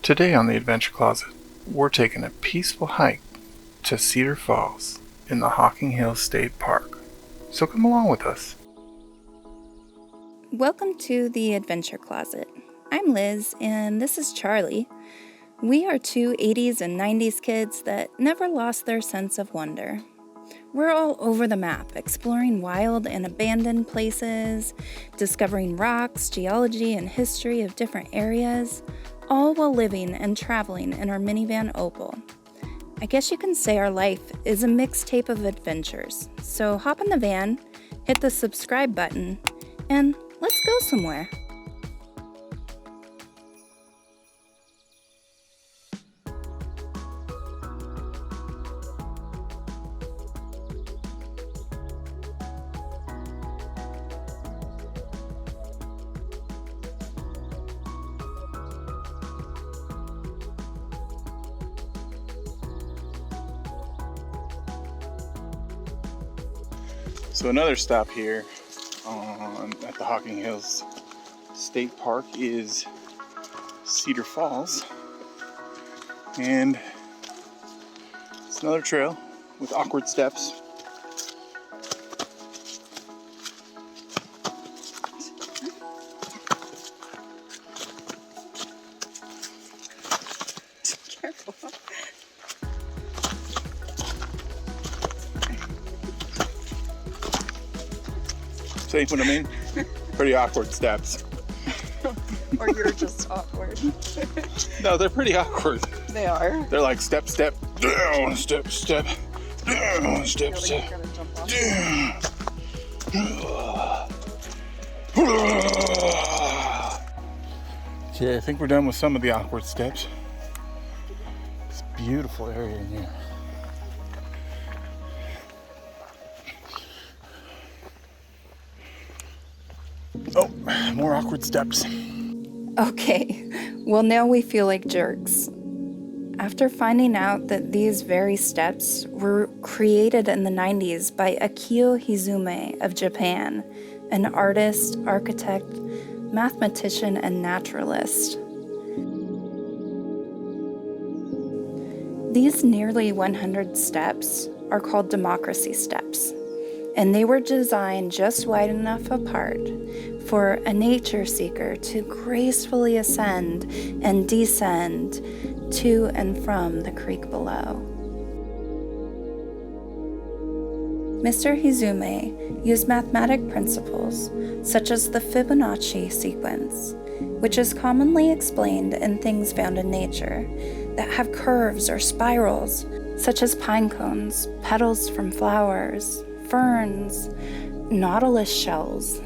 Today on the Adventure Closet, we're taking a peaceful hike to Cedar Falls in the Hocking Hills State Park. So come along with us. Welcome to the Adventure Closet. I'm Liz, and this is Charlie. We are two 80s and 90s kids that never lost their sense of wonder. We're all over the map, exploring wild and abandoned places, discovering rocks, geology, and history of different areas, all while living and traveling in our minivan Opal. I guess you can say our life is a mixtape of adventures, so hop in the van, hit the subscribe button, and let's go somewhere. So another stop here at the Hocking Hills State Park is Cedar Falls, and it's another trail with awkward steps. Careful. See what I mean? Pretty awkward steps. Or you're just awkward. No, they're pretty awkward. They are. They're like step, step, down, step, step, down, step, step, You're gonna jump off. down. Okay, I think we're done with some of the awkward steps. It's a beautiful area in here. Oh, more awkward steps. Okay, well now we feel like jerks. After finding out that these very steps were created in the 90s by Akio Hizume of Japan, an artist, architect, mathematician, and naturalist. These nearly 100 steps are called democracy steps, and they were designed just wide enough apart for a nature seeker to gracefully ascend and descend to and from the creek below. Mr. Hizume used mathematic principles such as the Fibonacci sequence, which is commonly explained in things found in nature that have curves or spirals, such as pine cones, petals from flowers, ferns, nautilus shells,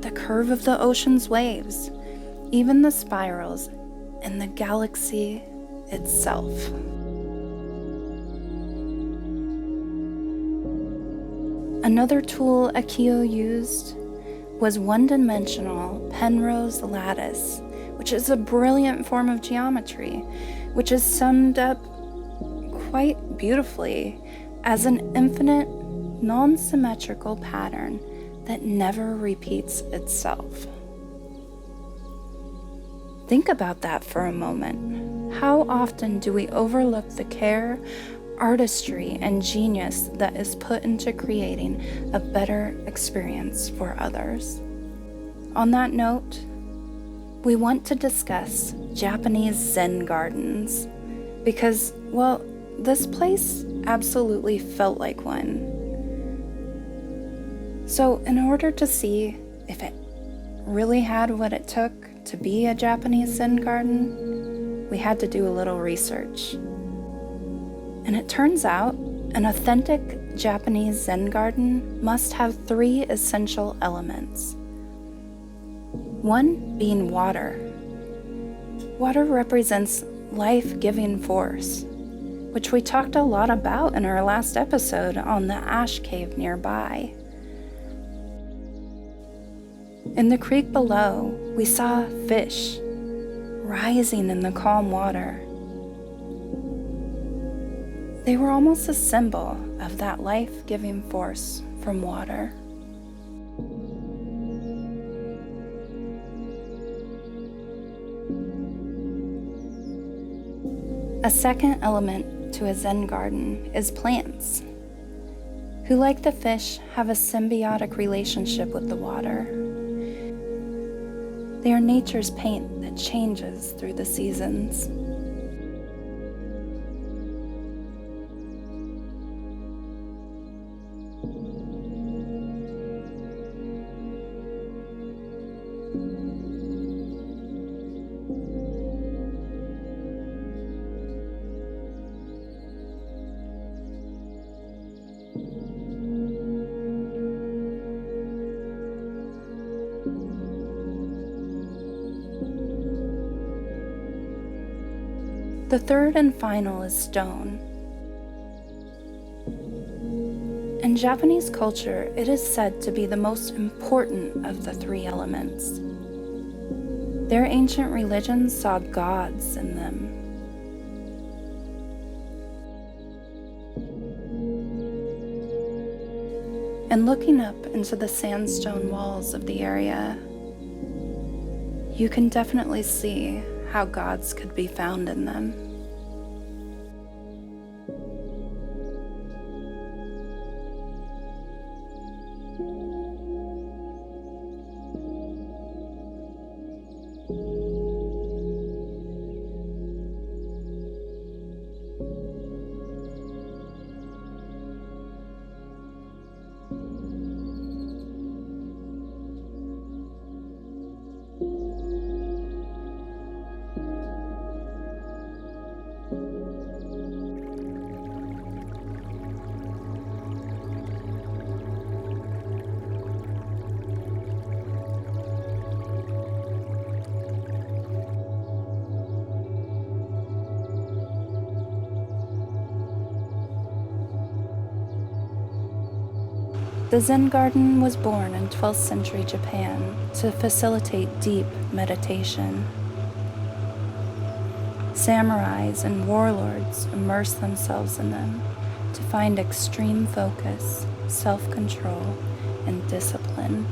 the curve of the ocean's waves, even the spirals in the galaxy itself. Another tool Akio used was one-dimensional penrose lattice, which is a brilliant form of geometry, which is summed up quite beautifully as an infinite, non-symmetrical pattern that never repeats itself. Think about that for a moment. How often do we overlook the care, artistry, and genius that is put into creating a better experience for others? On that note, we want to discuss Japanese Zen gardens because, well, this place absolutely felt like one. So in order to see if it really had what it took to be a Japanese Zen garden, we had to do a little research. And it turns out an authentic Japanese Zen garden must have 3 essential elements. One being water. Water represents life-giving force, which we talked a lot about in our last episode on the ash cave nearby. In the creek below, we saw fish rising in the calm water. They were almost a symbol of that life-giving force from water. A second element to a Zen garden is plants, who, like the fish, have a symbiotic relationship with the water. They are nature's paint that changes through the seasons. The third and final is stone. In Japanese culture, it is said to be the most important of the three elements. Their ancient religions saw gods in them. And looking up into the sandstone walls of the area, you can definitely see how gods could be found in them. The Zen garden was born in 12th century Japan to facilitate deep meditation. Samurais and warlords immersed themselves in them to find extreme focus, self-control, and discipline.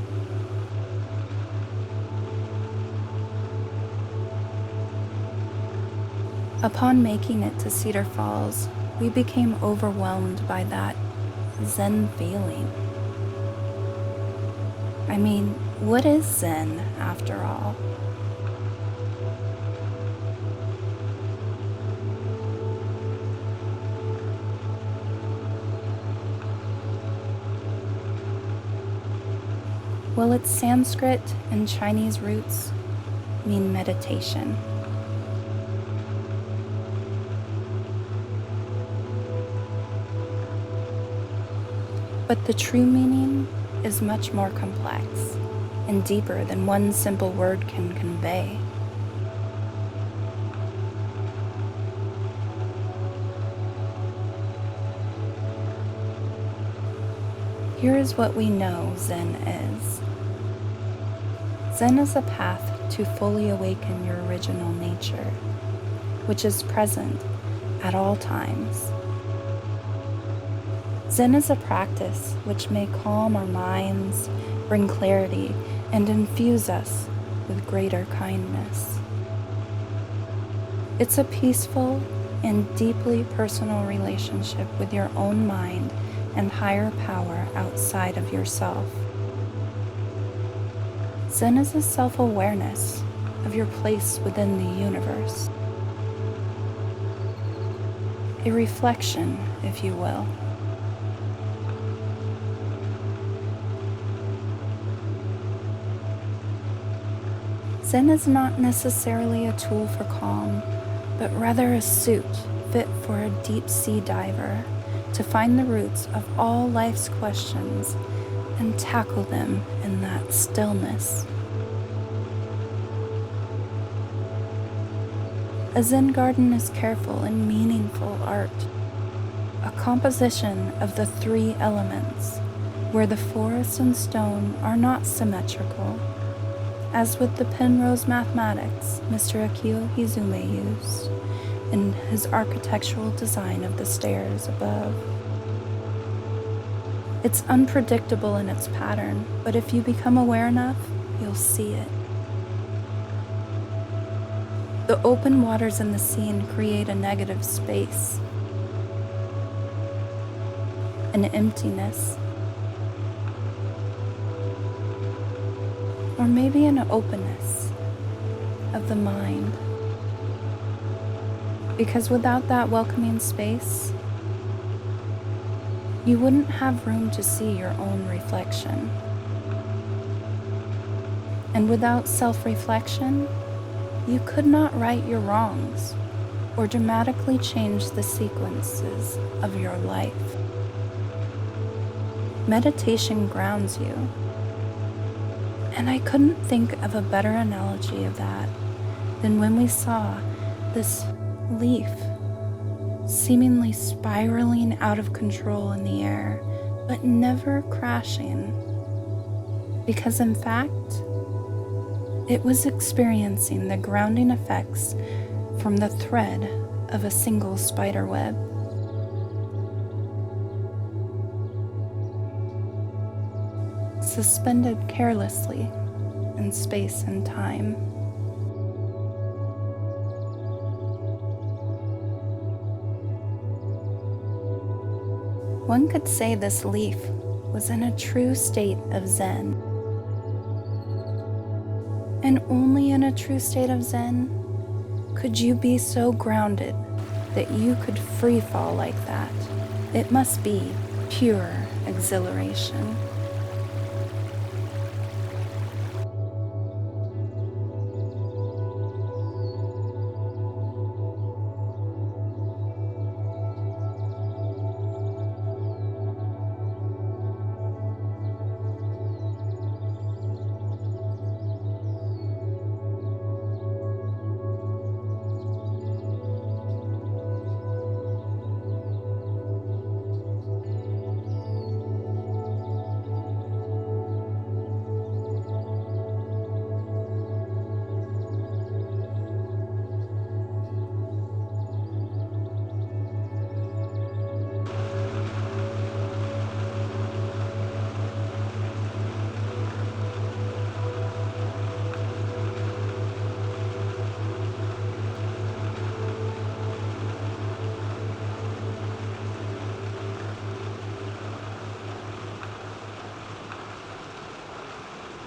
Upon making it to Cedar Falls, we became overwhelmed by that Zen feeling. I mean, what is Zen after all? Well, its Sanskrit and Chinese roots mean meditation. But the true meaning is much more complex and deeper than one simple word can convey. Here is what we know Zen is. Zen is a path to fully awaken your original nature, which is present at all times. Zen is a practice which may calm our minds, bring clarity, and infuse us with greater kindness. It's a peaceful and deeply personal relationship with your own mind and higher power outside of yourself. Zen is a self-awareness of your place within the universe. A reflection, if you will. Zen is not necessarily a tool for calm, but rather a suit fit for a deep sea diver to find the roots of all life's questions and tackle them in that stillness. A Zen garden is careful and meaningful art, a composition of the three elements, where the forest and stone are not symmetrical, as with the penrose mathematics Mr. Akio Hizume used in his architectural design of the stairs above. It's unpredictable in its pattern, but if you become aware enough, you'll see it. The The open waters in the scene create a negative space, an emptiness, or maybe an openness of the mind. Because without that welcoming space, you wouldn't have room to see your own reflection. And without self-reflection, you could not right your wrongs or dramatically change the sequences of your life. Meditation grounds you. And I couldn't think of a better analogy of that than when we saw this leaf seemingly spiraling out of control in the air, but never crashing. Because in fact, it was experiencing the grounding effects from the thread of a single spider web. Suspended carelessly in space and time. One could say this leaf was in a true state of Zen. And only in a true state of Zen could you be so grounded that you could free fall like that. It must be pure exhilaration.